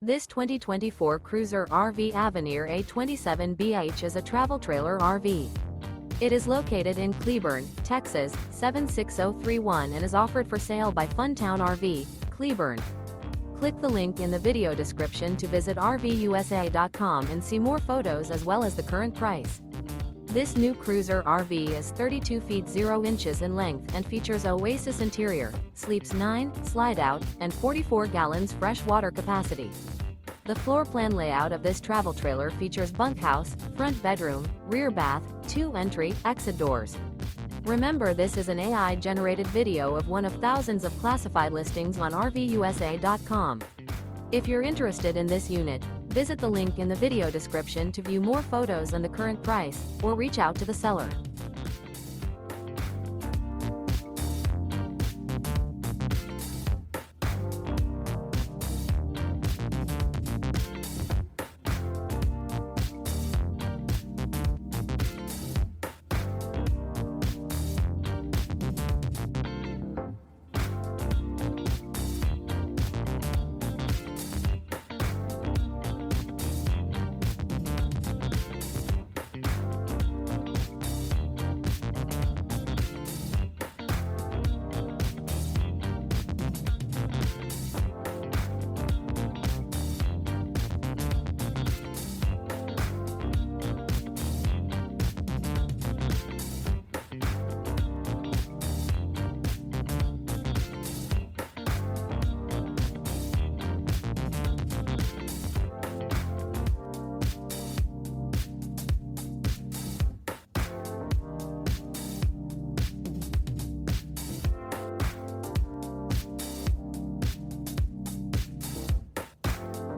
This 2024 Cruiser RV Avenir A-27BH is a travel trailer RV. It is located in Cleburne, Texas, 76031 and is offered for sale by Funtown RV, Cleburne. Click the link in the video description to visit RVUSA.com and see more photos as well as the current price. This new Cruiser RV is 32 feet 0 inches in length and features OASIS interior, sleeps 9, slide-out, and 44 gallons fresh water capacity. The floor plan layout of this travel trailer features bunkhouse, front bedroom, rear bath, 2 entry, exit doors. Remember, this is an AI-generated video of one of thousands of classified listings on RVUSA.com. If you're interested in this unit, visit the link in the video description to view more photos and the current price, or reach out to the seller.